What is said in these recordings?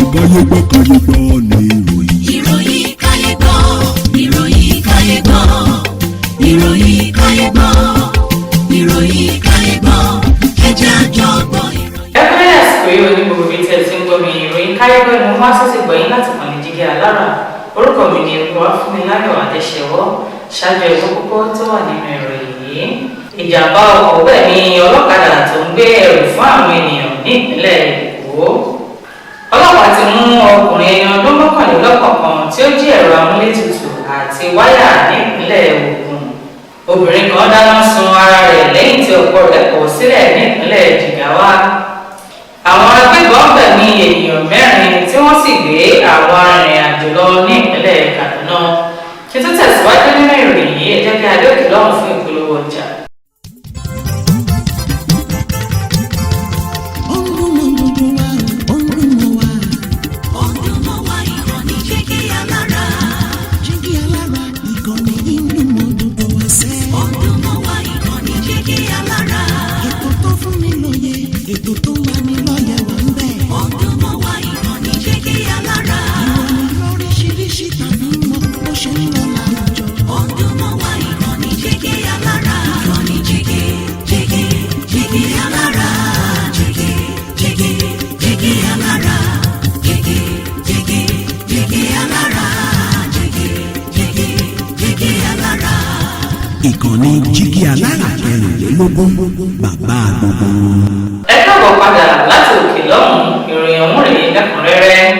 káyé gbọ́ ní ìròyìn. ìròyìn káyé gbọ́, ìròyìn káyé gbọ́, ìròyìn káyé gbọ́, ìròyìn káyé gbọ́, ẹ jẹ́ a jọ gbọ́ ìròyìn. ẹ kúrẹ́ àsìkò yìí onígbò bíi tí ẹ ti ń gbọ́ mi ìròyìn káyé gbọ́ ni mo máa ṣẹ̀ṣẹ̀ gbọ́yìn láti kàn ní Jígí Alára. Orúkọ mi ni Olúwafúnmiláyọ̀ Adéṣẹwọ́. Ṣáájú ẹ̀kọ́ kókó tó wà nínú ìròyìn yìí. Ìjàmbá ọkọ̀ gbẹ̀mí ọlọ́kadà tó ń gbé ẹrù fún àwọn ènìyàn ní ìpínlẹ̀ Èkó. Ọlọ́pàá ti mú ọkùnrin ẹni ọdún mọ́kànlélọ́gbọ̀n kan tí ó jí ẹ̀rọ amúlétutù àti wáyà ní ìpínlẹ̀ Ògùn. Obìnrin kan dáná sun ara rẹ̀ lẹ́yìn tí ọkọ rẹ̀ kọ̀ sílẹ̀ ní ìpínlẹ̀ Jigawa. Àwọn agbébọn gbẹ̀mí ènìyàn 4 tí wọ́n sì gbé àwọn arìnrìn-àjò lọ ní ìpínlẹ̀ Kaduna. Kí tó tẹ̀síwájú nínú ìròyìn yìí, ẹ jẹ́ kí a dé òkè lọ́hùn fún ìpolówó ọjà. Ìkànnì Jígí Alára 24 bàbá gbogbo. Ẹ káàbọ̀ padà láti òkè lọ́hùn, ìròyìn ọ̀hún rèé lẹ́kùnrẹ́rẹ́.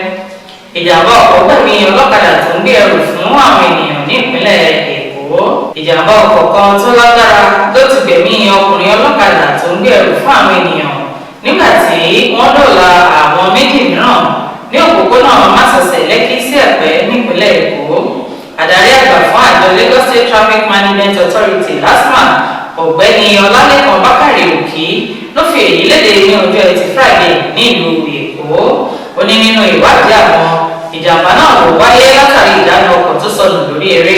Ìjàmbá ọkọ̀ gbẹ̀mí ọlọ́kadà tó ń gbé ẹrù fún àwọn ènìyàn ní ìpínlẹ̀ Èkó. Ìjàmbá ọkọ̀ kan tó lágbára ló ti gbẹ̀mí ọkùnrin ọlọ́kadà tó ń gbé ẹrù fún àwọn ènìyàn nígbà tí wọ́n dóòlà àwọn méjì mìíràn ní òpópónà Másọ̀sẹ̀ Lẹ́kí sí Ẹ̀pẹ́ nípínlẹ̀ Èkó. Adarí àgbà fún àjọ Lagos State Traffic Management Authority LASTMA ọ̀gbẹ́ni Ọlálẹ́kan Bákàrè Òkì ló fi èyí léde ní ọjọ́ Ẹtì Friday ní ìlú Èkó. Ó ní nínú ìwádìí àwọn ìjàmbá náà ló wáyé látàrí ìdáná ọkọ̀ tó sọnù lórí eré.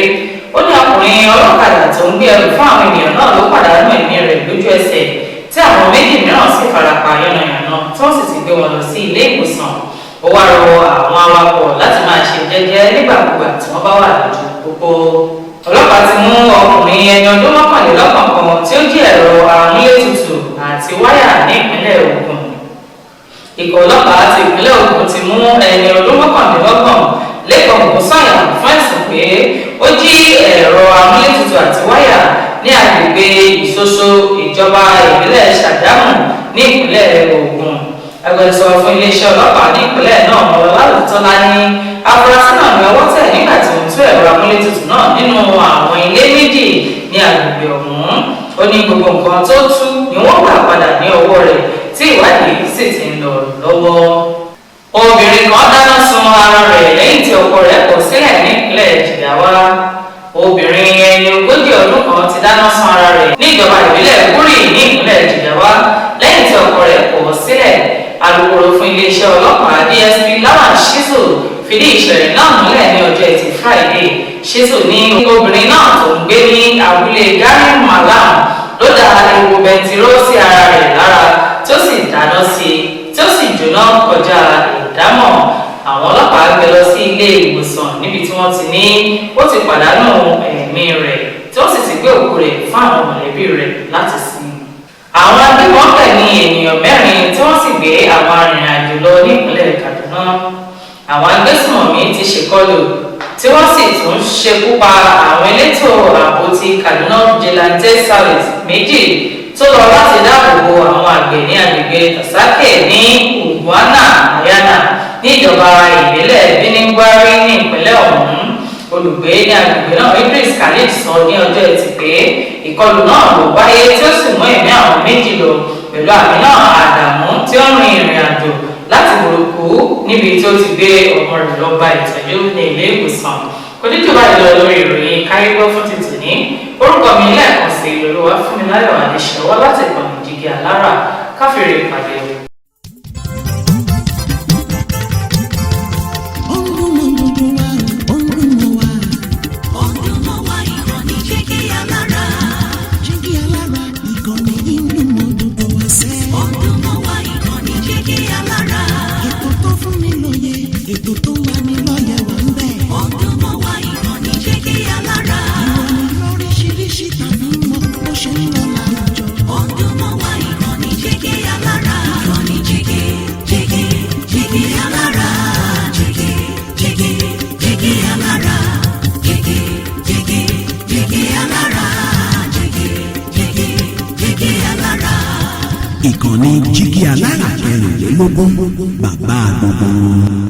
Ó ní ọkùnrin ọlọ́kadà tó ń gbé ẹrù fún àwọn ènìyàn náà ló pàdánù ẹ̀mí rẹ̀ lójú ẹsẹ̀ tí àwọn méjì mìíràn sì farapa yánnayànna tí wọ́n sì ti gbé wọn lọ sí ilé ìwòsàn. Ó wá rọ àwọn awakọ̀ láti máa ṣe jẹ́jẹ́ nígbàkúgbà tí wọ́n bá wà lójú pópó. Ọlọ́pàá ti mú ọkùnrin ẹni ọdún mọ́kànlélọ́gbọ̀n kan tí ó jí ẹ̀rọ amúlétutù àti wáyà ní ìpínlẹ̀ Ògùn. Ikọ̀ ọlọ́pàá ti ìpínlẹ̀ Ògùn ti mú ẹni ọdún mọ́kànlélọ́gbọ̀n Lẹ́kan Ògúnsáyà fún ẹ̀sùn pé ó jí ẹ̀rọ amúlétutù àti wáyà ní agbègbè Ìṣoṣo ìjọba ìbílẹ̀ Ṣàgámù ní ìpínlẹ̀ Ògùn. Agbẹnusọ fún iléeṣẹ́ ọlọ́pàá ní ìpínlẹ̀ náà Ọlọ́látọ́lá ní afurasí náà ní ọwọ́ tẹ̀ nígbà tí wọ́n tú ẹ̀rọ amúlétutù náà nínú àwọn ilé méjì ní agbègbè ọ̀hún. Ó ní gbogbo nǹkan tó tú ni wọ́n gbà padà ní ọwọ́ rẹ̀ tí ìwádìí sì ti ń lọ lọ́wọ́. Obìnrin kan dáná sun ara rẹ̀ lẹ́yìn tí ọkọ rẹ̀ kọ̀ sílẹ̀ ní ìpínlẹ̀ Jigawa. Obìnrin ẹni 40 ọdún kan ti dáná sun ara rẹ̀ ní ìjọba ìbílẹ̀ Gúrì ní ìpínlẹ̀ Jigawa lẹ́yìn tí ọkọ rẹ̀ kọ̀ sílẹ̀. Alukoro fún iléeṣẹ́ ọlọ́pàá DSP Lawan Shizu fìdí ìṣẹ̀lẹ̀ náà múlẹ̀ ní ọjọ́ Ẹtì Friday. Shizu ní obìnrin náà tó ń gbé ní abúlé Gari Malam ló da epo bẹntiró sí ara rẹ̀ lára tí ó sì dáná sí i tí ó sì jóná kọjá ìdámọ̀. Àwọn ọlọ́pàá gbé lọ sí ilé ìwòsàn níbi tí wọ́n ti ní ó ti pàdánù ẹ̀mí rẹ̀ tí ó sì ti gbé òkú rẹ̀ fún àwọn mọ̀lẹ́bí rẹ̀ láti sin. Àwọn agbébọn gbẹ̀mí ènìyàn 4 tí wọ́n sì gbé àwọn arìnrìn-àjò lọ ní ìpínlẹ̀ Kaduna. Àwọn agbésùnmọ̀mí ti ṣèkọlù tí wọ́n sì tún ṣekú pa àwọn elétò ààbò ti Kaduna Vigilante Service 2 tó lọ láti dáàbò bo àwọn àgbẹ̀ ní agbègbè Tasake ní Ugwana Mayana ní ìjọba ìbílẹ̀ Birnin-Gwari ní ìpínlẹ̀ ọ̀hún. Olùgbé ní agbègbè náà Idris Khalid sọ ní ọjọ́ Ẹtì pé ìkọlù náà ló wáyé tí ó sì mú ẹ̀mí àwọn 2 lọ pẹ̀lú Àmínà Àdàmú tí ó rin ìrìn àjò láti Burúkú níbi tí ó ti gbé ọmọ rẹ̀ lọ gba ìtọ́jú ní ilé ìwòsàn. Kò ní jù báyìí lọ lórí ìròyìn káyégbọ́ fún títì ní. Orúkọ mi lẹ́ẹ̀kan sí Olúwafúnmiláyọ̀ Adéṣẹwọ́ láti ìkànnì Jígí Alára. Káfíńrè ìpàdé o. Ìkànnì Jígí Alára. Ètò tó fún mi lóye. ìkànnì jígí alára kẹrìnlélógún bàbá gbogbo.